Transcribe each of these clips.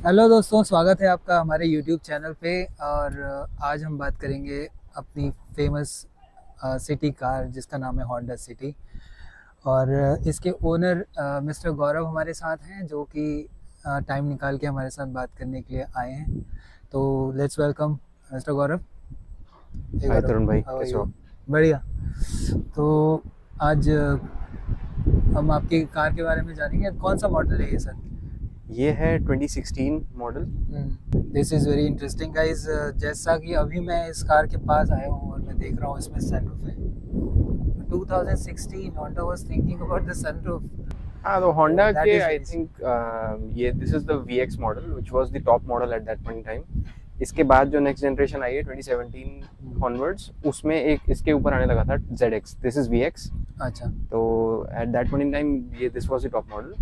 Hello दोस्तों, स्वागत है आपका हमारे YouTube चैनल पे। और आज हम बात करेंगे अपनी फेमस सिटी कार जिसका नाम है होंडा सिटी। और इसके ओनर मिस्टर गौरव हमारे साथ हैं, जो कि टाइम निकाल के हमारे साथ बात करने के लिए आए हैं। तो लेट्स वेलकम मिस्टर गौरव। हे हाय गौरव, तरुण भाई, हाउ आर कैसे हो यू? आप? बढ़िया। तो आज हम आपकी कार के बारे में जानेंगे। कौन सा मॉडल है ये सर? ये है 2016 model. This is very interesting guys. जैसा कि अभी मैं इस कार के पास आया हूँ और मैं देख रहा हूँ इसमें सनरूफ है। 2016 Honda was thinking about the sunroof. हाँ, तो तो होंडा दैट के इज आई वेरी। थिंक ये this is the VX model which was the top model eight that point in time. इसके बाद जो नेक्स्ट जनरेशन आई है 2017 ऑनवर्ड्स, उसमें एक इसके ऊपर आने लगा था ZX। This is VX। अच्छा। तो at that point in time ये this was the top model,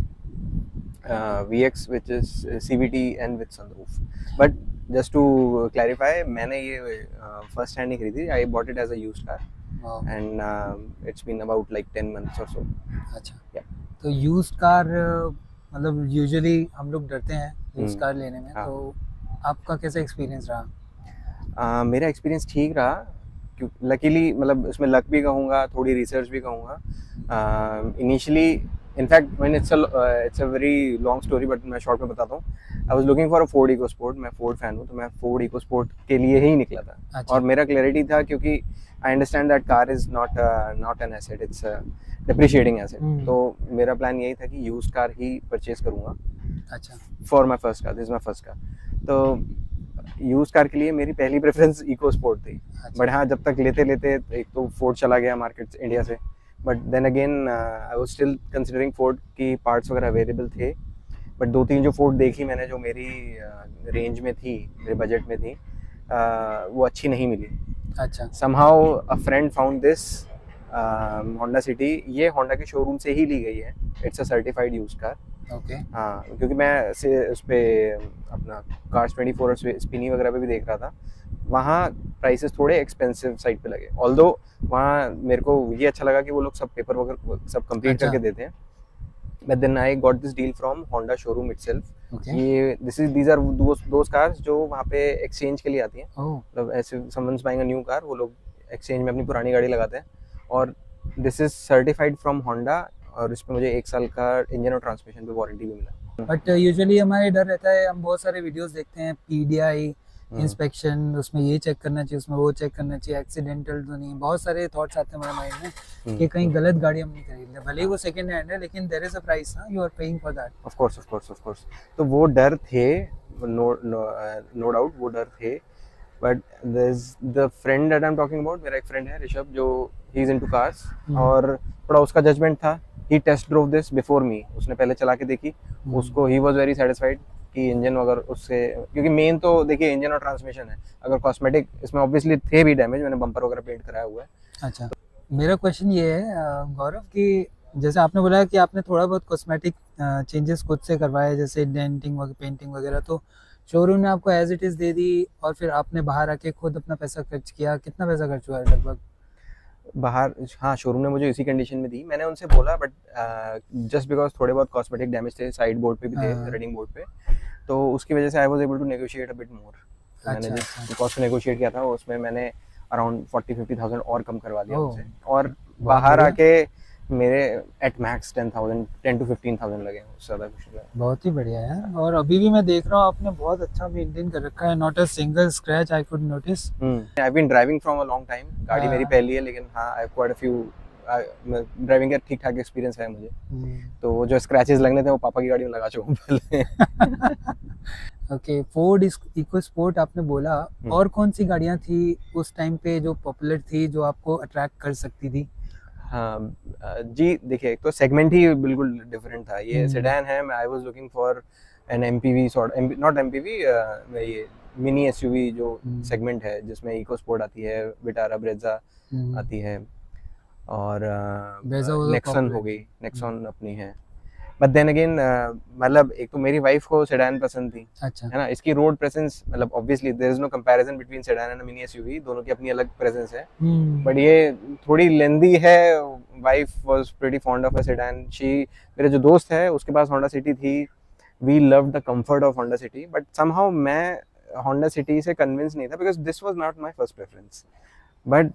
VX which is CVT and with sunroof. But just to clarify, मैंने ये फर्स्ट हैंड नहीं खरीदी। I bought it as a used car वाह। and it's been about like 10 months or so. अच्छा। Yeah. तो used car मतलब usually हम लोग डरते हैं यूज्ड कार लेने में, हाँ। तो आपका कैसा एक्सपीरियंस रहा? मेरा एक्सपीरियंस ठीक रहा, क्योंकि लकीली मतलब इसमें लक भी कहूँगा, थोड़ी रिसर्च भी कहूँगा। इनिशियली इनफैक्ट मैंने it's a very long story, but मैं शॉर्ट में बताता हूँ। I was looking for a Ford EcoSport. मैं फोर्ड फैन हूँ, तो मैं फोर्ड इको स्पोर्ट के लिए ही निकला था। अच्छा। और मेरा क्लैरिटी था, क्योंकि I understand that car is not an asset, it's depreciating asset. तो मेरा प्लान यही था कि यूज कार ही परचेज करूँगा अच्छा। For my first car. This my first car. तो यूज कार के लिए मेरी पहली प्रेफरेंस इको स्पोर्ट थी। अच्छा। बट हाँ, जब तक लेते लेते एक तो फोर्ड चला गया मार्केट इंडिया से। But then again I was still considering Ford की पार्ट्स वगैरह अवेलेबल थे। बट दो तीन जो फोर्ड देखी मैंने, जो मेरी रेंज में थी, मेरे बजट में थी, वो अच्छी नहीं मिली। अच्छा। Somehow a friend found this Honda city. ये होंडा के शोरूम से ही ली गई है। It's a certified use car. Okay. हाँ, क्योंकि मैं से उस पर अपना कार्स 24 और स्पिनी वगैरह पे भी देख रहा था। वहाँ प्राइसेस थोड़े एक्सपेंसिव साइड पे लगे, ऑल्दो वहाँ मेरे को ये अच्छा लगा कि वो लोग सब पेपर वगैरह सब कंप्लीट अच्छा। करके देते हैं। But then I got this deal from Honda showroom itself. Okay. ये दीज आर दोस कार्स जो वहाँ पे एक्सचेंज के लिए आती हैं। ओह। मतलब ऐसे someone's buying a new car, वो लोग एक्सचेंज में अपनी पुरानी गाड़ी लगाते हैं। और this is certified from Honda. और इस पर मुझे 1 साल का इंजन और ट्रांसमिशन पे वारंटी भी मिला। बट यूजुअली हमारे डर रहता है, हम बहुत सारे वीडियोस देखते हैं, पीडीआई इंस्पेक्शन, उसमें ये चेक करना चाहिए, उसमें वो चेक करना चाहिए, एक्सीडेंटल तो नहीं। बहुत सारे थॉट्स आते हैं हमारे माइंड में कि कहीं गलत गाड़ी हम नहीं खरीद ले, भले ही वो सेकंड हैंड है, लेकिन देयर इज अ प्राइस ना, you are paying for that. Of course, of course, of course. तो वो डर थे, नो डाउट वो डर थे। But the friend that I am talking about, मेरा एक फ्रेंड है ऋषभ, जो ही इज इनटू कार्स। और थोड़ा उसका जजमेंट था। He test drove this before me. उसने पहले चला के देखी। उसको ही वाज वेरी सेटिस्फाइड कि इंजन वगैरह उससे, क्योंकि मेन तो देखिए इंजन और ट्रांसमिशन है। अगर कॉस्मेटिक इसमें ऑब्वियसली थे भी डैमेज, मैंने बम्पर वगैरह पेंट कराया हुआ है। अच्छा। मेरा क्वेश्चन ये है गौरव, कि जैसे आपने बोला कि आपने थोड़ा बहुत कॉस्मेटिक चेंजेस खुद से करवाए, जैसे डेंटिंग वगैरह, पेंटिंग वगैरह, तो शोरूम ने आपको एज इट इज़ दे दी और फिर आपने बाहर आके खुद अपना पैसा खर्च किया? कितना पैसा खर्च हुआ है लगभग? बाहर, हाँ, शोरूम ने मुझे इसी कंडीशन में दी। मैंने उनसे बोला, बट जस्ट बिकॉज थोड़े बहुत कॉस्मेटिक डैमेज थे, साइड बोर्ड पे भी थे, रनिंग बोर्ड पे। तो उसकी वजह से I was able to negotiate a bit more. तो मैंने अच्छा। जिस कॉस्ट नेगोशिएट किया था, उसमें मैंने अराउंड 40-50,000 और कम करवा दिया ओह, उनसे। और बहुत बाहर बढ़िया। आके मेरे एट मैक्स 10,000 to 15,000 लगे, उससे ज़्यादा कुछ नहीं लगा। बहुत ही बढ़िया है। और अभी भी मैं देख रहा हूँ आपने बहुत अच्छा मेंटेन कर रखा है, not a single scratch I could notice. I have been driving from a long time. गाड़ी मेरी पहली है, लेकिन हाँ, I have quite a few driving का ठीक ठाक एक्सपीरियंस है मुझे। तो वो जो स्क्रैचेस लगने थे, वो पापा की गाड़ी में लगा चुका हूँ पहले। ओके। फोर्ड इको स्पोर्ट आपने बोला, और कौन सी गाड़ियाँ थी उस टाइम पे जो पॉपुलर थी, जो आपको अट्रैक्ट कर सकती थी? हाँ, जी देखिए, एक तो सेगमेंट ही बिल्कुल डिफरेंट था। ये सेडान है। I was looking for an MPV sort, not MPV, ये मिनी एसयूवी जो सेगमेंट है, जिसमें इको स्पोर्ट आती है, विटारा, ब्रेजा आती है, और नेक्सन हो गई, नेक्सॉन अपनी है। बट देन अगेन, मतलब एक तो मेरी वाइफ को सेडान पसंद थी। अच्छा। है ना, इसकी रोड प्रेजेंस, मतलब obviously there is no comparison between sedan and mini SUV. दोनों की अपनी अलग प्रेजेंस है। बट ये थोड़ी लेंदी है। Wife was pretty fond of a sedan. She, मेरे जो दोस्त है उसके पास होंडा सिटी थी, we love the comfort of Honda City, but somehow मैं होंडा सिटी से कन्विंस नहीं था because this was not my first preference. But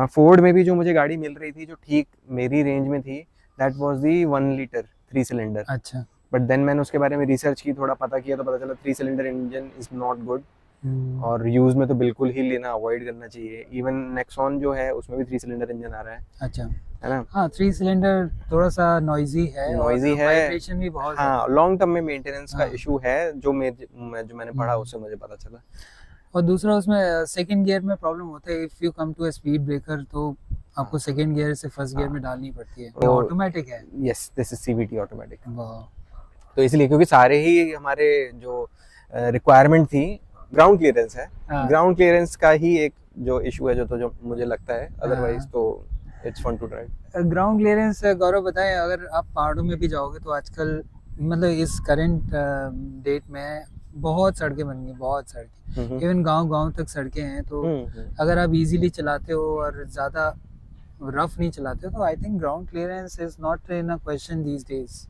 Ford में भी जो मुझे गाड़ी मिल रही थी जो ठीक मेरी रेंज में थी, that was the 1 litre 3 cylinder. अच्छा. बट देन मैंने उसके बारे में रिसर्च की, थोड़ा पता किया, तो पता चला 3 cylinder engine is not good, और यूज में तो बिल्कुल ही लेना अवॉइड करना चाहिए. इवन नेक्सॉन जो है उसमें भी 3 सिलेंडर इंजन आ रहा है. अच्छा. है ना. हाँ, 3 सिलेंडर थोड़ा सा नॉइजी है, नॉइजी है, वाइब्रेशन भी बहुत. हाँ, लॉन्ग टर्म में मेंटेनेंस का हाँ. इशू है, जो मैंने पढ़ा उससे मुझे पता चला. और दूसरा उसमें सेकंड गियर में प्रॉब्लम होता है. If you come to a speed breaker तो आपको सेकंड गियर से फर्स्ट गियर में डालनी पड़ती है. ये ऑटोमेटिक है. Yes, this is CVT automatic. वाह. तो इसलिए क्योंकि सारे ही हमारे जो रिक्वायरमेंट थी ग्राउंड क्लियरेंस है, ग्राउंड क्लियरेंस का ही एक जो इशू है जो मुझे लगता है, अदरवाइज तो it's fun to drive. Ground clearance Gaurav बताएं, अगर आप पहाड़ों में भी जाओगे तो आजकल मतलब इस करंट डेट में बहुत सड़कें बन गई, बहुत सड़कें, इवन गांव तक सड़कें हैं. तो अगर आप इजीली चलाते हो और ज़्यादा रफ नहीं चलाते हो तो I think ground clearance is not in a question these days.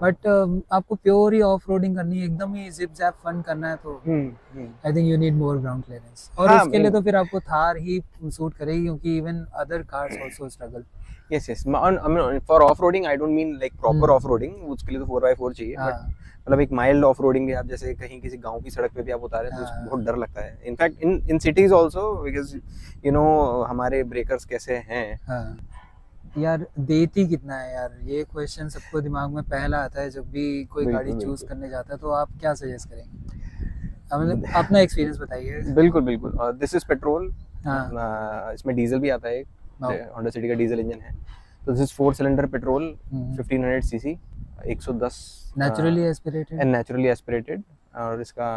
But आपको प्योर ही ऑफ रोडिंग करनी है, एकदम ही जिप जैप फन करना है तो I think you need more ground clearance. और उसके लिए तो फिर आपको थार ही सूट करेगी, क्योंकि even other cars also struggle. Yes, yes. For off-roading, I don't mean like proper off-roading. उसके लिए तो 4x4 चाहिए. But मतलब एक माइल्ड ऑफ-रोडिंग है, आप जैसे कहीं किसी गांव की सड़क पे भी आप उतारे तो उसको बहुत डर लगता है. In fact in cities also, because you know हमारे ब्रेकर्स कैसे हैं. यार देती कितना है यार, ये क्वेश्चन सबको दिमाग में पहला आता है जब भी कोई गाड़ी चूज करने जाता है. तो आप क्या सजेस्ट करेंगे? मतलब अपना एक्सपीरियंस बताइए. बिल्कुल बिल्कुल. This is petrol. इसमें डीजल भी आता है. होंडा सिटी का डीजल इंजन है. तो this is 4 cylinder petrol, 1500 CC, 110 naturally aspirated, और इसका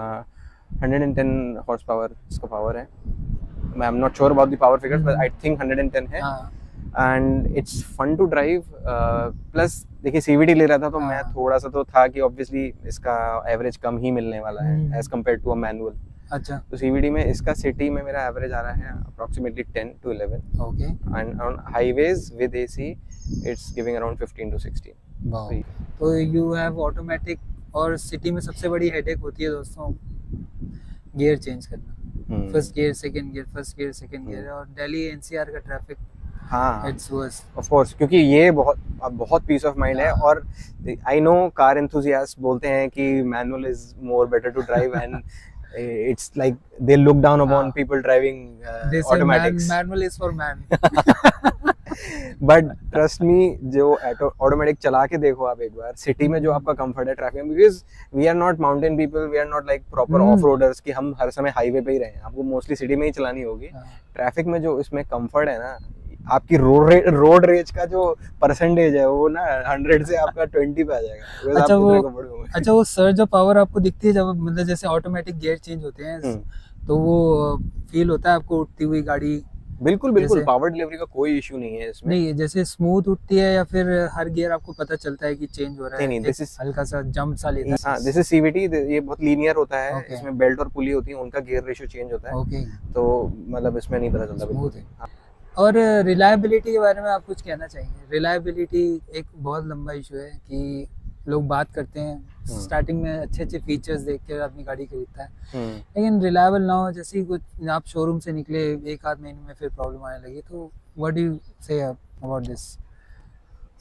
110 हॉर्स पावर इसका पावर है. I am not sure about the power figures, but I think 110 है. And it's fun to drive. Plus देखिए CVT ले रहा था तो मैं थोड़ा सा तो था कि ऑब्वियसली इसका एवरेज कम ही मिलने वाला है as compare to a manual. अच्छा. तो सीवीडी में इसका सिटी में मेरा एवरेज आ रहा है approximately 10 to 11. Okay. And on highways with AC it's giving around 15 to 16. Wow. तो यू हैव ऑटोमेटिक. और सिटी में सबसे बड़ी हेडेक होती है दोस्तों गियर चेंज करना. First gear second gear, first gear second gear. और दिल्ली एनसीआर का ट्रैफिक, हाँ, इट्स वर्स ऑफ कोर्स, क्योंकि ये बहुत पीस ऑफ माइंड है. और आई नो कार एंथुसियास्ट बोलते हैं कि manual is more better to drive, and it's like they look down upon people driving automatics. Manual is for man. But trust me, जो automatic चला के देखो आप एक बार सिटी में, जो आपका कंफर्ट है ट्रैफिक में, because we are not mountain people, we are not like proper off roaders कि हम हर समय हाईवे पे ही रहे. आपको मोस्टली सिटी में ही चलानी होगी. ट्रैफिक में जो इसमें कंफर्ट है ना, आपकी रोड रेज का जो परसेंटेज है वो ना 100 से आपका 20 पे आ जाएगा. अच्छा वो सर्ज ऑफ पावर आपको दिखती है जब मतलब जैसे ऑटोमेटिक गियर चेंज होते हैं, तो वो फील होता है आपको उठती हुई गाड़ी? बिल्कुल बिल्कुल. पावर डिलीवरी का कोई इशू नहीं है इसमें. नहीं, जैसे स्मूथ उठती है या फिर हर गियर आपको पता चलता है कि चेंज हो रहा है? नहीं, दिस इज हल्का सा जंप सा लेता है. हां, दिस इज सीवीटी. ये बहुत लीनियर होता है. इसमें बेल्ट और पुली होती है, उनका गियर रेशियो चेंज होता है. ओके. तो मतलब इसमें नहीं पता चलता. स्मूथ है. और रिलायबिलिटी के बारे में आप कुछ कहना चाहेंगे? रिलायबिलिटी एक बहुत लंबा इशू है कि लोग बात करते हैं स्टार्टिंग में अच्छे फीचर्स देख के आदमी गाड़ी खरीदता है, लेकिन रिलायबल ना हो. जैसे ही कुछ आप शोरूम से निकले 1-8 महीने में फिर प्रॉब्लम आने लगी, तो what do you say about this?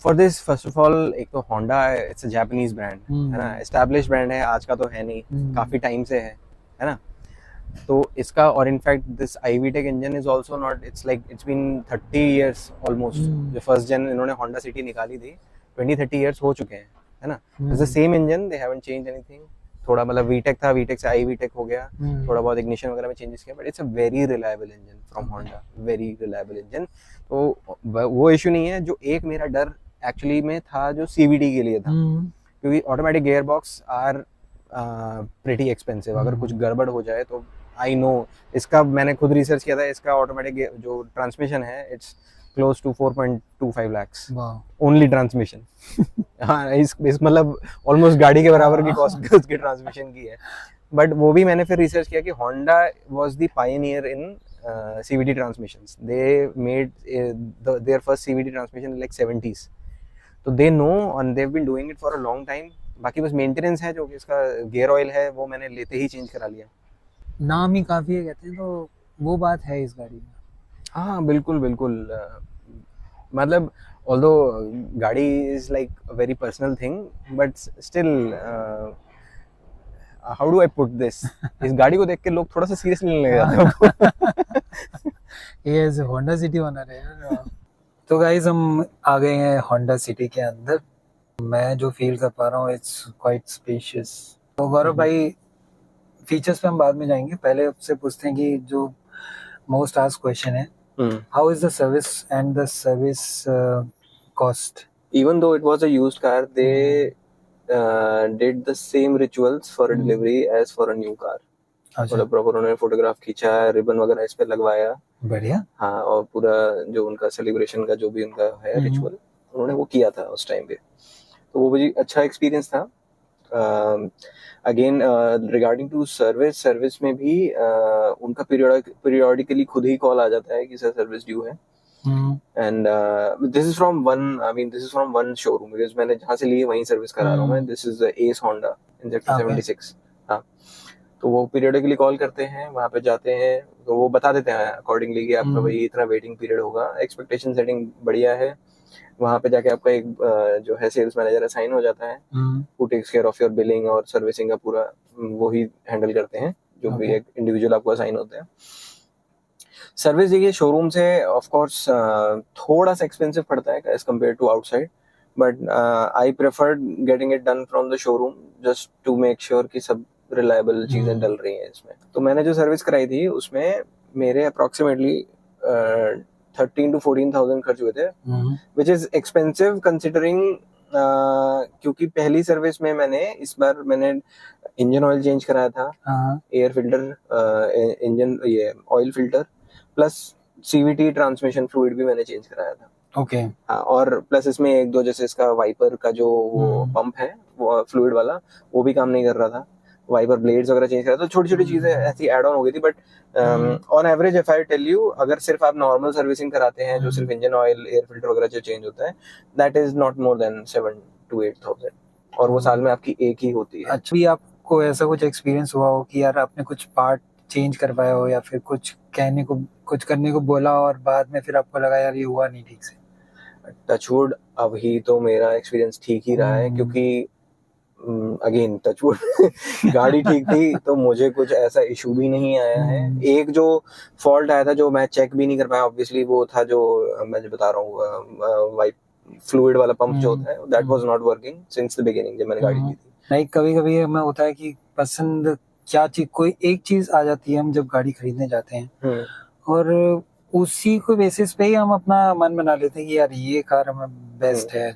For this first of all, एक तो Honda it's a Japanese brand है ना, एस्टैब्लिश्ड ब्रांड है, आज का तो है नहीं, काफी टाइम से है ना. तो इसका, और in fact this IVTEC engine is also not, it's like it's been 30 years almost. जो फर्स्ट जन इन्होंने होंडा सिटी निकाली थी 20-30 इयर्स हो चुके हैं, है ना. It's the same engine, they haven't changed anything. थोड़ा मतलब VTEC था, VTEC से IVTEC हो गया, थोड़ा बहुत इग्निशन वगैरह में चेंजेस किया, but it's a very reliable engine from Honda, very reliable engine. तो वो इशू नहीं है. जो एक मेरा डर एक्चुअली में था जो CVT के लिए था, क्योंकि automatic gear box are pretty expensive. अगर कुछ गड़बड़ हो जाए तो आई नो, इसका मैंने खुद रिसर्च किया था, इसका ऑटोमेटिक जो ट्रांसमिशन है it's close to 4.25 lakhs only transmission. हाँ, इस मतलब ऑलमोस्ट गाड़ी के बराबर की कॉस्ट उसके ट्रांसमिशन की है. बट वो भी मैंने फिर रिसर्च किया कि Honda was the pioneer in CVT transmissions. They made their first CVT transmission in like 70s. So they know and they've been doing it for a long time. बाकी बस मेंटेनेंस है, जो कि इसका गियर ऑयल है वो मैंने लेते ही चेंज करा लिया। नाम ही काफ़ी है कहते हैं, तो वो बात है इस गाड़ी में। हाँ बिल्कुल बिल्कुल, मतलब ऑल्दो गाड़ी is like a very personal thing, but still how do I put this, इस गाड़ी को देख के लोग थोड़ा सा सीरियसली लेने लग जाते हैं। ये ऐसे होंडा सिटी ओनर है यार। तो गाइज हम आ गए हैं होंडा सिटी के अंदर। मैं जो फील कर पा रहा हूँ इट्स क्वाइट स्पेशियस। तो गौरव भाई, फीचर्स पे हम बाद में जाएंगे, पहले आपसे पूछते हैं कि जो मोस्ट आस्क्ड क्वेश्चन है, how is the service and the service cost? Even though it was a used car, they did the same rituals for a delivery as for a new car. अच्छा, मतलब proper उन्होंने photograph खींचा, ribbon वगैरह इस पे लगवाया, बढ़िया। हाँ, और पूरा जो उनका सेलिब्रेशन का जो भी उनका है रिचुअल, उन्होंने वो किया था उस टाइम पे, तो वो मुझे अच्छा एक्सपीरियंस था। अगेन रिगार्डिंग टू सर्विस में भी उनका पीरियोडिकली खुद ही कॉल आ जाता है कि सर सर्विस ड्यू है। And this is from one showroom, because मैंने जहाँ से लिए वहीं सर्विस करा रहा हूँ मैं। This is S Honda in Z76। हाँ, तो वो पीरियडिकली कॉल करते हैं, वहाँ पे जाते हैं तो वो बता देते हैं अकॉर्डिंगली कि आपका भाई इतना वेटिंग पीरियड होगा। एक्सपेक्टेशन सेटिंग बढ़िया है। वहाँ पे जाके आपका एक जो है सेल्स मैनेजर असाइन हो जाता है, who takes care of your billing और सर्विसिंग का पूरा वो ही हैंडल करते हैं, जो भी एक इंडिविजुअल आपको असाइन होते हैं। सर्विस देखिए शोरूम से ऑफ कोर्स थोड़ा सा एक्सपेंसिव पड़ता है as compare to outside, but I prefer getting it done from the showroom just to make sure कि सब रिलायबल चीजें डल रही हैं इसमें। तो मैंने जो सर्विस कराई थी उसमें मेरे अप्रोक्सीमेटली 13 to 14,000 खर्च हुए थे, विच इज एक्सपेंसिव कंसिडरिंग, क्योंकि पहली सर्विस में इस बार मैंने इंजन ऑयल चेंज कराया था, एयर फिल्टर, इंजन ये oil filter, plus CVT transmission fluid भी मैंने चेंज कराया था। ओके। हाँ, और प्लस इसमें एक दो जैसे इसका वाइपर का जो वो पंप है वो फ्लूइड वाला, वो भी काम नहीं कर रहा था, वाइपर ब्लेड्स वगैरह चेंज करा, तो छोटी छोटी चीजें ऐसी ऐड ऑन हो गई थी। But on average if I tell you, अगर सिर्फ आप नॉर्मल सर्विसिंग कराते हैं जो सिर्फ इंजन ऑयल एयर फिल्टर वगैरह जो चेंज होता है, that is not more than 7 to 8,000, और वो साल में आपकी एक ही होती है। अच्छा, भी आपको ऐसा कुछ एक्सपीरियंस हुआ हो कि यार आपने कुछ पार्ट चेंज करवाया हो या फिर कुछ करने को बोला और बाद में फिर आपको लगा यार ये हुआ नहीं ठीक से? टचवुड अभी तो मेरा एक्सपीरियंस ठीक ही रहा है, क्योंकि अगेन टचवुड गाड़ी ठीक थी तो मुझे कुछ ऐसा इशू भी नहीं आया है। एक जो फॉल्ट आया था जो मैं चेक भी नहीं कर पाया ऑब्वियसली, वो था जो मैं जो बता रहा हूँ वाइप फ्लूइड वाला पंप जो होता है, that was not working since the beginning जब मैंने गाड़ी ली थी। नहीं, कभी कभी हमें होता है कि पसंद क्या चीज, कोई एक चीज आ जाती है हम जब गाड़ी खरीदने जाते हैं और उसी को बेसिस पे ही हम अपना मन बना लेते हैं कि यार ये कार हमें बेस्ट है,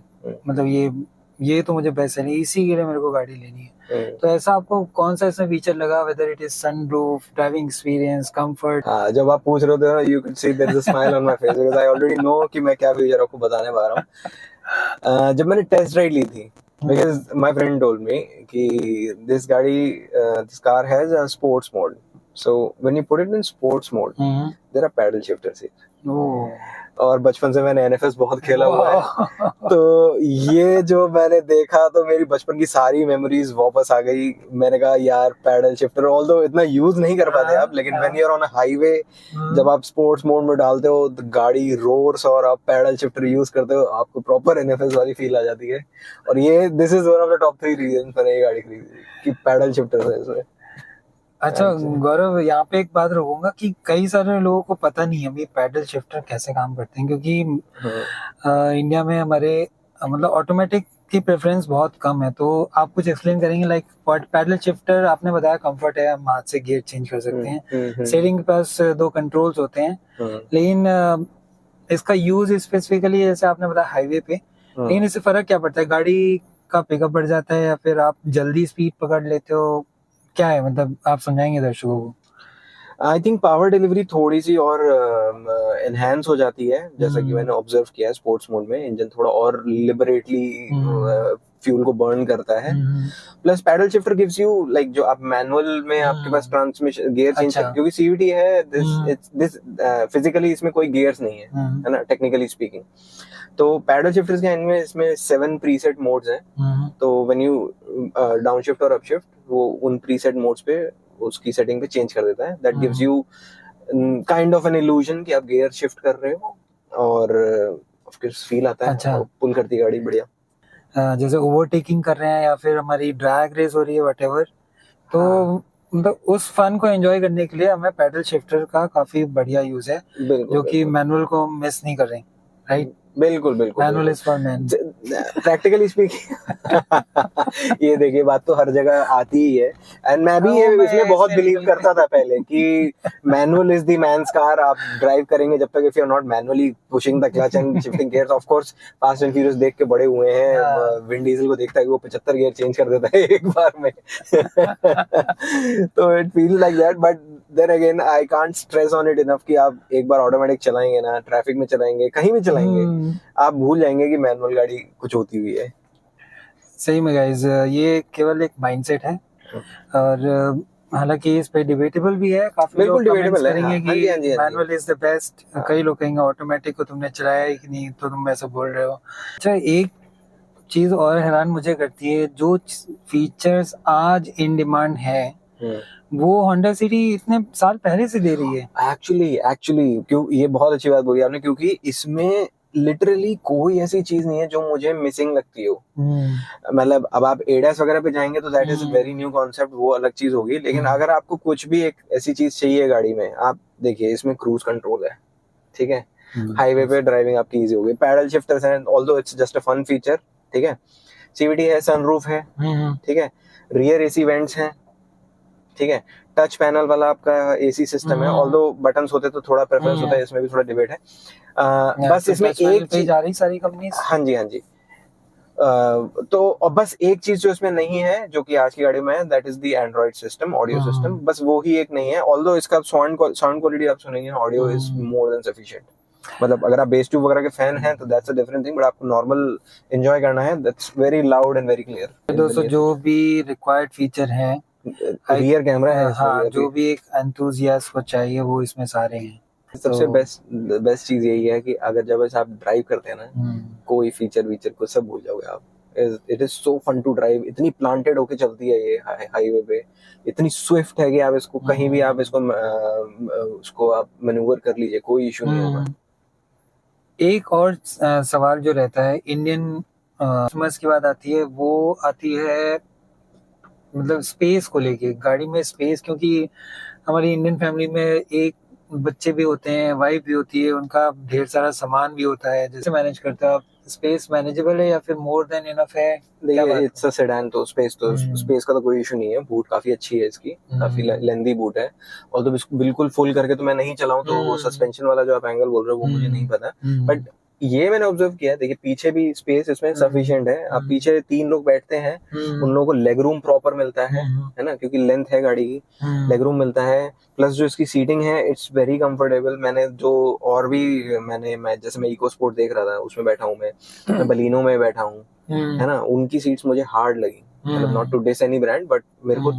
मतलब ये तो मुझे बेस्ट है, इसी के लिए मेरे को गाड़ी लेनी है। तो ऐसा आपको कौन सा इसमें फीचर लगा, whether it is sunroof, driving experience, comfort? हाँ, जब आप पूछ रहे हो you can see there is a smile on my face because I already know कि मैं क्या फीचर आपको बताने वाला हूँ। जब मैंने टेस्ट राइड ली थी, because my friend told me कि this car has a sports mode, so when you put it in sports mode there are paddle shifters here। और बचपन से मैंने NFS बहुत खेला हुआ है, तो ये जो मैंने देखा तो मेरी बचपन की सारी मेमोरीज वापस आ गई। मैंने कहा यार पैडल शिफ्टर, ऑल्दो इतना यूज नहीं कर पाते आप, लेकिन when you are on a highway, जब आप स्पोर्ट्स मोड में डालते हो तो गाड़ी रोर्स और आप पैडल शिफ्टर यूज करते हो, आपको प्रॉपर NFS वाली फील आ जाती है। और ये this is one of the top 3 reason मैंने ये गाड़ी खरीदी कि पैडल शिफ्टर है इसमें। अच्छा गौरव, यहाँ पे एक बात रखूंगा कि कई सारे लोगों को पता नहीं है ये पैडल शिफ्टर कैसे काम करते हैं, क्योंकि इंडिया में हमारे मतलब ऑटोमेटिक की प्रेफरेंस बहुत कम है। तो आप कुछ एक्सप्लेन करेंगे? लाइक पैडल शिफ्टर आपने बताया कंफर्ट है, हम हाथ से गियर चेंज कर सकते हैं, स्टीयरिंग के पास 2 कंट्रोल्स होते हैं, लेकिन इसका यूज स्पेसिफिकली जैसे आपने बताया हाईवे पे, लेकिन इससे फर्क क्या पड़ता है? गाड़ी का पिकअप बढ़ जाता है या फिर आप जल्दी स्पीड पकड़ लेते हो, क्या है मतलब आप समझाएंगे दर्शकों को? आई थिंक पावर डिलीवरी थोड़ी सी और एनहांस हो जाती है, जैसा कि मैंने ऑब्जर्व किया है स्पोर्ट्स मोड में। इंजन थोड़ा और लिबरेटली फ्यूल को बर्न करता है। Plus pedal shifter gives you like जो आप मैनुअल में आपके पास ट्रांसमिशन गियर चेंज अच्छा। क्योंकि सीवीटी है दिस फिजिकली इसमें कोई गियर्स नहीं है ना, टेक्निकली स्पीकिंग। तो पैडल शिफ्टर्स के इनमें इसमें 7 प्रीसेट मोड्स हैं। तो व्हेन यू डाउन शिफ्ट और अप शिफ्ट वो उन प्रीसेट मोड्स पे उसकी सेटिंग पे चेंज कर देता है। That gives you kind of an illusion कि आप गियर शिफ्ट कर रहे हो और ऑफ कोर्स फील आता है। अच्छा। पुल करती है गाड़ी बढ़िया। जैसे ओवरटेकिंग कर रहे हैं या फिर हमारी ड्रैग रेस हो रही है व्हाटएवर, तो मतलब उस फन को एंजॉय करने के लिए हमें पैडल शिफ्टर का काफी बढ़िया यूज है, जो कि मैनुअल को मिस नहीं कर रहे, राइट? बिल्कुल बिल्कुल manual is for man. Practically speaking ये देखिए बात तो हर जगह आती ही है। एंड मैं भी ये इसमें बहुत बिलीव करता था पहले कि manual is the man's car. आप ड्राइव करेंगे जब तक if you are not manually pushing the clutch and shifting gears. Of course fast and furious देख के बड़े हुए हैं, विन डीजल को देखता है कि वो 75 गियर चेंज कर देता है एक बार में। तो it feels like that, but then again I can't stress on it enough कि आप एक बार ऑटोमेटिक चलाएंगे ना, ट्रैफिक में चलाएंगे, कहीं भी चलाएंगे, आप भूल जाएंगे कि मैनुअल गाड़ी कुछ होती हुई है। सही में गाइस, ये केवल एक माइंडसेट है और हालांकि इस पे डिबेटेबल भी है, काफी लोग कमेंट्स करेंगे कि मैनुअल इज द बेस्ट, कई लोग कहेंगे ऑटोमेटिक को तुमने चलाया ही कि नहीं, तो तुम ऐसा बोल रहे हो। अच्छा, एक चीज और हैरान मुझे करती है, जो फीचर्स आज इन डिमांड है वो होंडा सिटी इतने साल पहले से दे रही है। एक्चुअली क्यों, ये बहुत अच्छी बात बोली आपने, क्योंकि इसमें लिटरली कोई ऐसी चीज नहीं है जो मुझे मिसिंग लगती हो। मतलब अब आप एडस वगैरह पे जाएंगे तो that is a very new concept, वो अलग चीज होगी। लेकिन अगर आपको कुछ भी एक ऐसी चीज चाहिए गाड़ी में, आप देखिए इसमें क्रूज कंट्रोल है, ठीक है, हाईवे पे ड्राइविंग आपकी इजी होगी। पैडल शिफ्टर्स हैं, although it's just a fun feature, ठीक है। सीवीटी है, सनरूफ है, ठीक है, रियर एसी वेंट्स हैं, ठीक है, टच पैनल वाला आपका एसी सिस्टम है। ऑल्दो बटन्स होते तो थोड़ा प्रेफरेंस होता है, इसमें भी थोड़ा डिबेट है। बस इसमें एक चीज जा रही सारी कंपनीज। हाँ जी हाँ जी। तो बस एक चीज जो इसमें नहीं है जो कि आज की गाड़ी में है, that is the Android system, audio system, बस वो ही एक नहीं है। ऑल्दो इसका साउंड क्वालिटी आप सुनेंगे, audio is more than sufficient. मतलब अगर आप बेस ट्यूब वगैरह के फैन हैं तो that's a different thing, but आपको नॉर्मल एंजॉय करना है, that's very loud and very clear. दोस्तों, जो भी रिक्वायर्ड फीचर है, रियर कैमरा है, हाँ, जो भी एक एंथुसियास्ट को चाहिए वो इसमें सारे हैं। सबसे बेस्ट चीज यही है कि अगर जब आप ड्राइव करते हैं ना, कोई फीचर को सब भूल जाओगे आप। It is so fun to drive. इतनी प्लांटेड होके चलती है ये हाईवे पे, इतनी स्विफ्ट है कि आप इसको कहीं भी आप उसको आप मैन्यूवर कर लीजिए, कोई इशू नहीं होगा। एक और सवाल जो रहता है इंडियन कस्टमर्स की बात आती है, वो आती है मतलब स्पेस को लेके, गाड़ी में स्पेस, क्योंकि हमारी इंडियन फैमिली में एक बच्चे भी होते हैं, वाइफ भी होती है, उनका ढेर सारा सामान भी होता है, जैसे मैनेज करते हो आप? स्पेस मैनेजेबल है या फिर मोर देन इनफ है? देखिए इट्स अ सेडान, तो स्पेस का तो कोई इशू नहीं है। बूट काफी अच्छी है इसकी, काफी लेंदी बूट है। और तो बिल्कुल फुल करके तो मैं नहीं चलाऊं, तो वो सस्पेंशन वाला जो आप एंगल बोल रहे हो वो मुझे नहीं पता, बट ये मैंने ऑब्जर्व किया है। देखिए पीछे भी स्पेस इसमें सफिशिएंट है। आप पीछे 3 लोग बैठते हैं, उन लोगों को लेग रूम प्रॉपर मिलता है ना, क्योंकि लेंथ है गाड़ी की, लेग रूम मिलता है। प्लस जो इसकी सीटिंग है इट्स वेरी कंफर्टेबल। मैंने जो और भी मैं जैसे मैं इको स्पोर्ट देख रहा था, उसमें बैठा हूँ, मैं बलिनो में बैठा हूँ, है ना, उनकी सीट्स मुझे हार्ड लगी। मतलब not to dis any brand, but मेरे को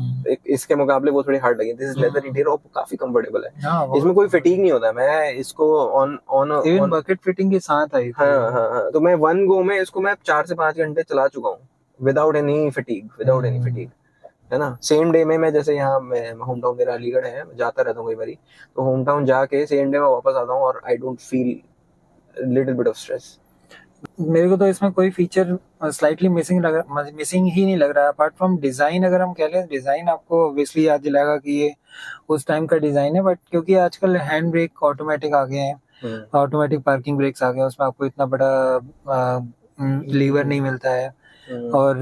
इसके मुकाबले वो थोड़ी हार्ड लगी। दिस इज लेदर इंटीरियर और काफी कंफर्टेबल है। इसमें कोई फटीग नहीं होता। मैं इसको ऑन इवन बकेट फिटिंग के साथ आई। हाँ, तो मैं 1 गो में इसको मैं 4 से 5 घंटे चला चुका हूँ विदाउट एनी फटीग, है ना। सेम डे में मैं जैसे यहाँ होम टाउन मेरा अलीगढ़ है, जाता रहता हूँ कई बारी, तो होम टाउन जाके सेम डे में वापस आता हूँ और I don't feel little bit of stress. मेरे को तो इसमें कोई फीचर स्लाइटली मिसिंग ही नहीं लग रहा है, अपार्ट फ्रॉम डिजाइन। अगर हम कह लें डिजाइन, आपको ऑब्वियसली याद दिलाएगा कि ये उस टाइम का डिजाइन है, बट क्योंकि आजकल हैंड ब्रेक ऑटोमेटिक आ गए हैं, ऑटोमेटिक पार्किंग ब्रेक्स आ गए हैं, उसमें आपको इतना बड़ा लीवर नहीं मिलता है, और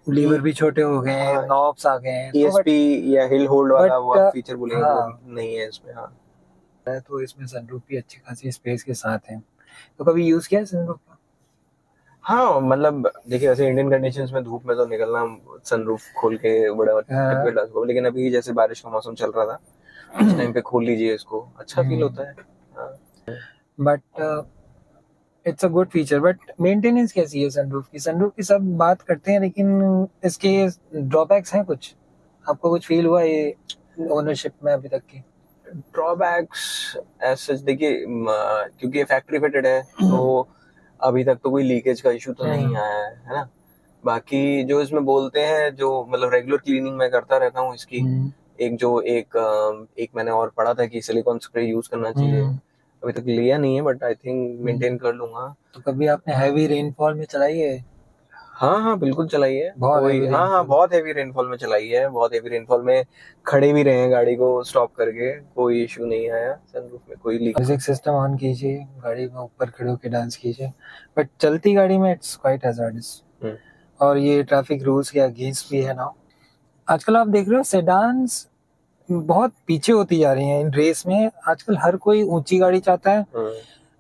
लीवर भी छोटे हो गए हैं, नॉब्स आ गए हैं। ESP या हिल होल्ड वाला वो आप फीचर बोलेंगे, वो नहीं है इसमें। हाँ, तो इसमें सनरूफ भी अच्छी खासी स्पेस के साथ है। तो कभी यूज किया है सनरूफ का? हाँ, मतलब देखिए वैसे इंडियन कंडीशंस में धूप में तो निकलना सनरूफ खोल के बड़ा डिफिकल्ट है, लेकिन अभी जैसे बारिश का मौसम चल रहा था, इस टाइम पे खोल लीजिए इसको, अच्छा फील होता है। But it's a good feature, but maintenance कैसी है सनरूफ की? सनरूफ की सब बात करते हैं, लेकिन इसके ड्रॉबैक्स हैं कुछ? आपको कुछ फील हुआ ये ओनरशिप में अभी तक की? ड्रॉबैक्स एज सच देखिए, क्योंकि ये फैक्ट्री फिटेड है तो अभी तक तो कोई लीकेज का इशू तो नहीं आया है ना। बाकी जो इसमें बोलते हैं, जो मतलब रेगुलर क्लीनिंग मैं करता रहता हूँ इसकी, एक मैंने और पढ़ा था कि सिलिकॉन स्प्रे यूज करना चाहिए। अभी तक लिया नहीं है बट आई थिंक मेंटेन कर लूंगा। तो कभी आपने हैवी रेनफॉल में चलाई है? हाँ हाँ बिल्कुल चलाई है। बहुत कोई heavy हाँ हाँ rainfall। बहुत हेवी रेनफॉल में चलाई है। बहुत हेवी रेनफॉल में खड़े भी रहे हैं गाड़ी को स्टॉप करके, कोई इशू नहीं आया। सनरूफ में कोई लीक। म्यूजिक सिस्टम ऑन कीजिए, गाड़ी में ऊपर खड़े होकर डांस कीजिए, बट चलती गाड़ी में इट्स क्वाइट हैज़ार्डस। और ये ट्रैफिक रूल्स के अगेंस्ट भी है ना। आजकल आप देख रहे हो सेडान्स बहुत पीछे होती जा रही हैं इन रेस में। आजकल हर कोई ऊंची गाड़ी चाहता है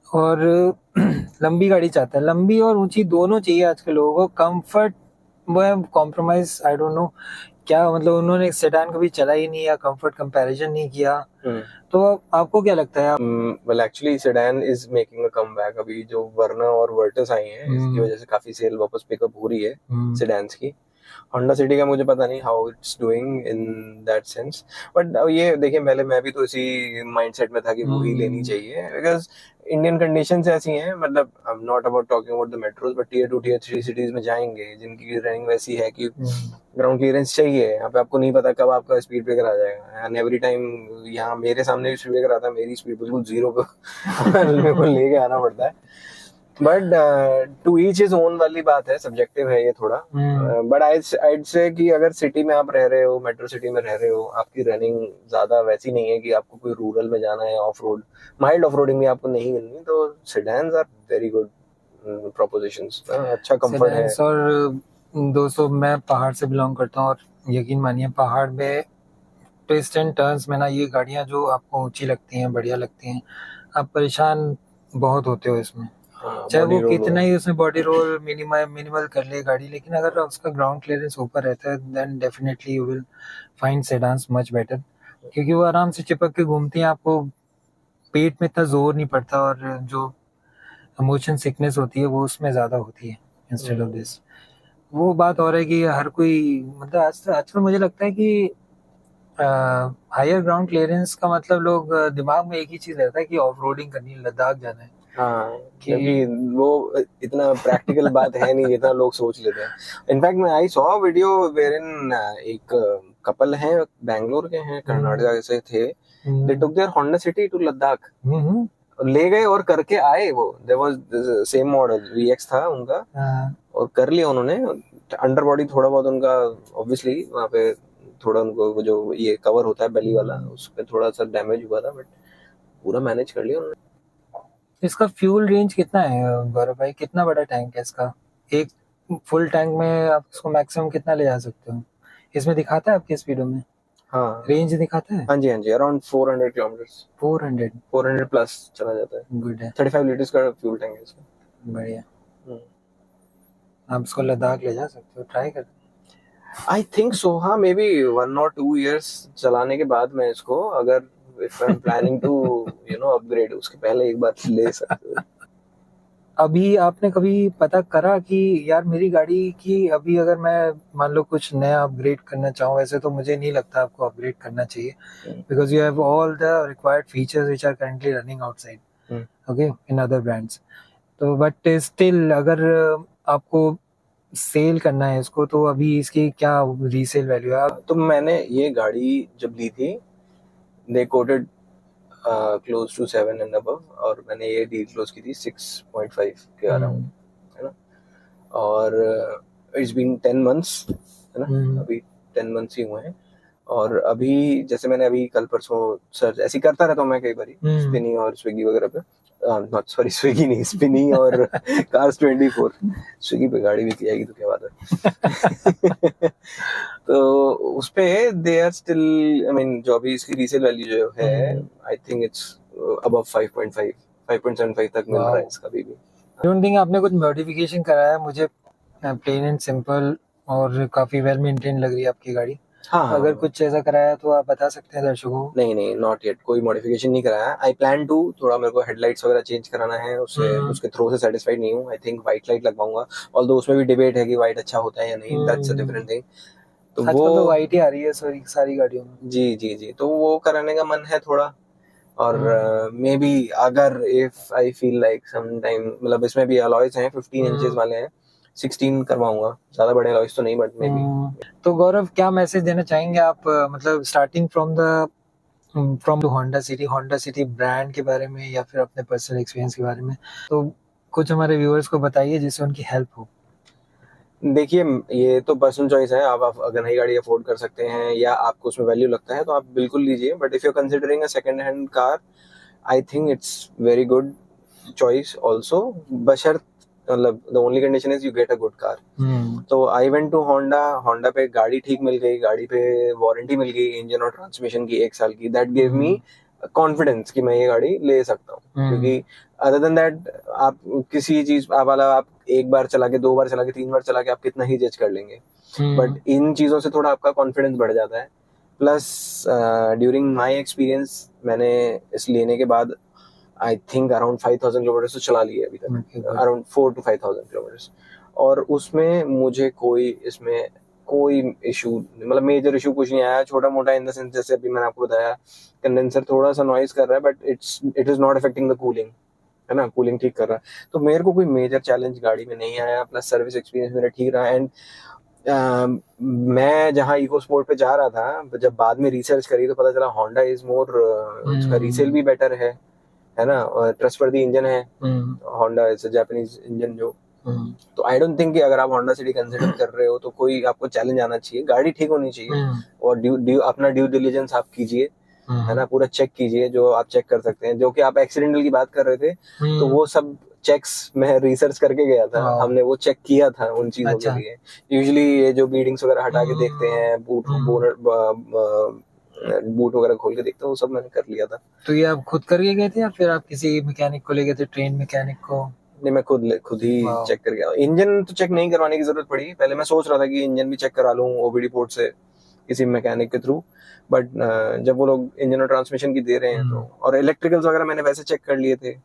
और लंबी गाड़ी चाहता है। लंबी और ऊंची दोनों चाहिए आजकल लोगों को। कंफर्ट में कॉम्प्रोमाइज आई डोंट नो क्या, मतलब उन्होंने सेडान कभी चला ही नहीं या कंफर्ट कंपैरिजन नहीं किया। तो आपको क्या लगता है? Well actually sedan is making a comeback. अभी जो वर्ना और वर्टस आई हैं इसकी वजह से काफी सेल वापस पिकअप हो रही है सेडान्स की। होंडा सिटी का मुझे पता नहीं how it's doing in that sense, but ये देखिए पहले मैं भी तो इसी माइंडसेट में था कि वो ही लेनी चाहिए, बिकॉज इंडियन कंडीशंस ऐसी हैं। मतलब I am not about talking about the metros, but tier 2 tier 3 cities में जाएंगे जिनकी रनिंग वैसी है कि ग्राउंड क्लियरेंस चाहिए। यहाँ पे आपको नहीं पता कब आपका स्पीड ब्रेकर आ जाएगा, एंड एवरी टाइम यहाँ मेरे सामने भी स्पीड ब्रेकर आता है, मेरी स्पीड बिल्कुल जीरो पे मेरे को लेके आना पड़ता है। But to each is own वाली बात है, सब्जेक्टिव है ये थोड़ा। बट आइड से कि अगर सिटी में आप रह रहे हो, मेट्रो सिटी में रह रहे हो, आपकी रनिंग ज्यादा वैसी नहीं है कि आपको कोई रूरल में जाना है, off road mild off roading भी आपको नहीं मिलनी, तो sedans are very good propositions. अच्छा कंफर्ट है। और दोस्तों मैं पहाड़ से बिलोंग करता हूँ और यकीन मानिए पहाड़ में ट्विस्ट एंड टर्न्स में ना ये गाड़ियाँ जो आपको ऊंची लगती हैं, बढ़िया लगती हैं, आप परेशान बहुत होते हो इसमें। चाहे वो कितना ही उसमें बॉडी रोल मिनिमल कर ले गाड़ी, लेकिन अगर उसका ग्राउंड क्लियरेंस ऊपर रहता है then definitely you will find sedans much better, क्योंकि वो आराम से चिपक के घूमती हैं। आपको पेट में इतना जोर नहीं पड़ता और जो मोशन सिकनेस होती है वो उसमें ज़्यादा होती है इंस्टेड ऑफ दिस। वो बात और है कि हर कोई मतलब आजकल मुझे लगता है कि हायर ग्राउंड क्लियरेंस का मतलब लोग दिमाग में एक ही चीज़ रहता है कि ऑफ रोडिंग करनी है, लद्दाख जाना है। हाँ, क्योंकि वो इतना प्रैक्टिकल बात है नहीं जितना लोग सोच लेते हैं। इनफैक्ट मैं आई सॉ वीडियो वेयरइन एक कपल है, बैंगलोर के हैं, कर्नाटका से थे। They took their Honda City to Ladakh, ले गए और करके आए। वो there was same model VX था उनका, और कर लिया उन्होंने। अंडर बॉडी थोड़ा बहुत उनका ऑब्वियसली वहाँ पे थोड़ा उनको जो ये कवर होता है बेली वाला, उस पे थोड़ा सा डैमेज हुआ था, बट पूरा मैनेज कर लिया उन्होंने। इसका फ्यूल रेंज कितना है गौरव भाई? कितना बड़ा टैंक है इसका? एक फुल टैंक में आप इसको मैक्सिमम कितना ले जा सकते हो? इसमें दिखाता है आपकी स्पीडों में? हाँ रेंज दिखाता है? हाँ जी, अराउंड 400 किलोमीटर्स। 400 प्लस चला जाता है। गुड है। 35 लीटर्स का फ्यूल टैंक है इसका। बढ़िया। आप इसको लद्दाख ले जा सकते हो, ट्राई कर। आई थिंक सो, हाँ, मे बी 1 or 2 years चलाने के बाद मैं इसको, अगर if I'm planning to upgrade, उसके पहले एक बार ले सकते हो। अभी आपने कभी पता करा कि यार मेरी गाड़ी की अभी अगर मैं मान लो कुछ नया अपग्रेड करना चाहूँ, वैसे तो मुझे नहीं लगता आपको अपग्रेड करना चाहिए, because you have all the required features which are currently running outside okay in other brands. तो बट स्टिल अगर आपको सेल करना है इसको, तो अभी इसकी क्या रीसेल वैल्यू है? तो मैंने ये गाड़ी जब ली थी, they quoted close to 7 and above, और मैंने ये डील क्लोज की थी 6.5 के अराउंड, है ना। और इट्स बीन 10 months, है ना। अभी 10 months ही हुए हैं। और अभी जैसे मैंने अभी कल परसों सर्च ऐसी करता रहता हूँ मैं कई बार स्पिनी और स्विगी वगैरह पे, नॉट सॉरी स्विगी नहीं, स्पिनी और कार्स 24, स्विगी पे गाड़ी भी की जाएगी तो क्या बात है। तो उस पे they are still, I mean जो अभी इसकी रीसेल वैल्यू जो है, आई थिंक इट्स अबव 5.5 5.75 तक मिल रहा है इसका भी। डोंट थिंक आपने कुछ मॉडिफिकेशन कराया? मुझे प्लेन एंड सिंपल और काफी वेल मेंटेन लग रही है आपकी गाड़ी। हाँ अगर कुछ ऐसा कराया तो आप बता सकते हैं दर्शकों को। नहीं नहीं, नॉट येट, कोई मॉडिफिकेशन नहीं कराया। आई प्लान टू, थोड़ा मेरे को हेडलाइट्स वगैरह चेंज कराना है, उससे उसके थ्रो से सेटिस्फाइड नहीं हूँ। आई थिंक व्हाइट लाइट लगवाऊंगा, ऑल्दो उसमें भी डिबेट है कि व्हाइट अच्छा होता है या नहीं, दैट्स अ डिफरेंट थिंग। तो आजकल वो तो वाइट ही आ रही है सारी गाड़ियों में। जी जी जी, तो वो कराने का मन है थोड़ा। और मे बी अगर if I feel like some time, मतलब इसमें भी अलॉयज हैं 15 इंचेस वाले हैं, 16 करवाऊंगा, ज्यादा बड़े अलॉयज तो नहीं, बट मे बी। तो गौरव क्या मैसेज देना चाहेंगे आप, मतलब starting from Honda city brand के बारे में या फिर अपने पर्सनल एक्सपीरियंस के बारे में, तो कुछ हमारे व्यूअर्स को बताइए जिससे उनकी हेल्प हो। देखिए, ये तो पर्सनल चॉइस है, आप अगर नई गाड़ी अफोर्ड कर सकते हैं या आपको उसमें वैल्यू लगता है तो आप बिल्कुल लीजिए, but if you are considering a second hand car, I think it's very good choice also, बशर्त मतलब the only condition is you get a good car. तो आई वेंट टू होंडा पे गाड़ी ठीक मिल गई, गाड़ी पे वारंटी मिल गई इंजन और ट्रांसमिशन की 1 साल की, दैट गिव मी कॉन्फिडेंस कि मैं ये गाड़ी ले सकता हूँ। क्योंकि अदर देन दैट आप किसी चीज आप एक बार चला के, 2 बार चला के, 3 बार चला के आप कितना ही जज कर लेंगे, बट इन चीजों से थोड़ा आपका कॉन्फिडेंस बढ़ जाता है। प्लस ड्यूरिंग माई एक्सपीरियंस, मैंने इस लेने के बाद आई थिंक अराउंड 5,000 किलोमीटर तो चला लिए अभी तक, अराउंड 4 to 5,000 किलोमीटर, और उसमें मुझे इसमें कोई इशू, मतलब मेजर इशू कुछ नहीं आया। छोटा मोटा इन द सेंस, जैसे अभी मैंने आपको बताया, कंडेंसर थोड़ा सा नॉइज कर रहा है, but it is not affecting the cooling, है ना, कूलिंग ठीक कर रहा है। तो मेरे को कोई मेजर चैलेंज गाड़ी में नहीं आया, प्लस सर्विस एक्सपीरियंस मेरा ठीक रहा। एंड मैं जहाँ इको स्पोर्ट पे जा रहा था, जब बाद में रिसर्च करी तो पता चला होंडा इज मोर, उसका रीसेल भी बेटर है ना, और ट्रस्टवर्दी इंजन है। होंडा इज जापानीज इंजन जो, तो आई डोंट थिंक कि अगर आप होंडा सिटी कंसिडर कर रहे हो तो कोई आपको चैलेंज आना चाहिए, गाड़ी ठीक होनी चाहिए, और अपना ड्यू डिलिजेंस आप कीजिए, है ना, पूरा चेक कीजिए जो आप चेक कर सकते हैं। जो कि आप एक्सीडेंटल की बात कर रहे थे, तो वो सब चेक्स मैं रिसर्च करके गया था, हमने वो चेक किया था उन चीजों के लिए। यूजुअली ये जो बीडिंग्स वगैरह हटा के देखते हैं, बूट वगैरह खोल के देखते हैं, वो सब मैंने कर लिया था। तो ये आप खुद करके गए थे या फिर आप किसी मैकेनिक को ले गए थे, ट्रेन मैकेनिक को? नहीं, मैं खुद ही चेक कर गया। इंजन तो चेक नहीं करवाने की जरूरत पड़ी, पहले मैं सोच रहा था कि इंजन भी चेक करा लूं ओबीडी पोर्ट से किसी मैकेनिक के थ्रू, बट जब वो लोग इंजन और ट्रांसमिशन की दे रहे हैं तो, और इलेक्ट्रिकल्स वगैरह मैंने वैसे चेक कर लिए थे,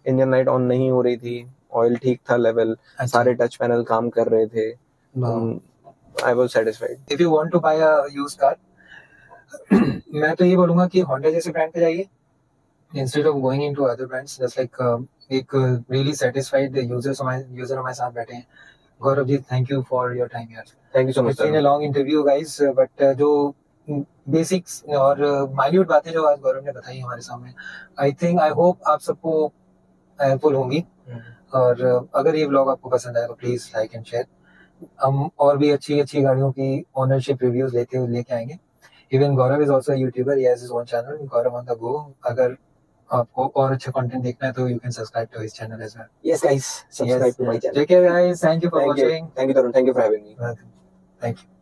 इंजन लाइट ऑन नहीं हो रही थी, ऑयल ठीक था लेवल, सारे टच पैनल काम कर रहे थे, I was satisfied. If you want to buy a used car, मैं तो ये बोलूंगा कि होंडा जैसे ब्रांड पे जाइए instead of going into other brands. Just like एक रियली सेटिस्फाइड यूजर हमारे साथ बैठे हैं। Gaurav ji, thank you for your time यार। Thank you so much. It's been a long interview guys, but जो बेसिक्स और माइन्यूट बातें जो आज गौरव ने बताई हमारे सामने, आई होप आप सबको हेल्पफुल होंगी। और अगर ये व्लॉग आपको पसंद आया तो प्लीज लाइक एंड शेयर। हम और भी अच्छी अच्छी गाड़ियों की ओनरशिप रिव्यूज लेके आएंगे। Even Gaurav is also YouTuber, he has his own channel, Gaurav on the go. अगर आपको और अच्छा कंटेंट देखना है तो you can subscribe to his channel as well. Yes guys, subscribe to my channel. Take care guys, thank you for watching. Thank you Tarun, thank you for having me. Thank you.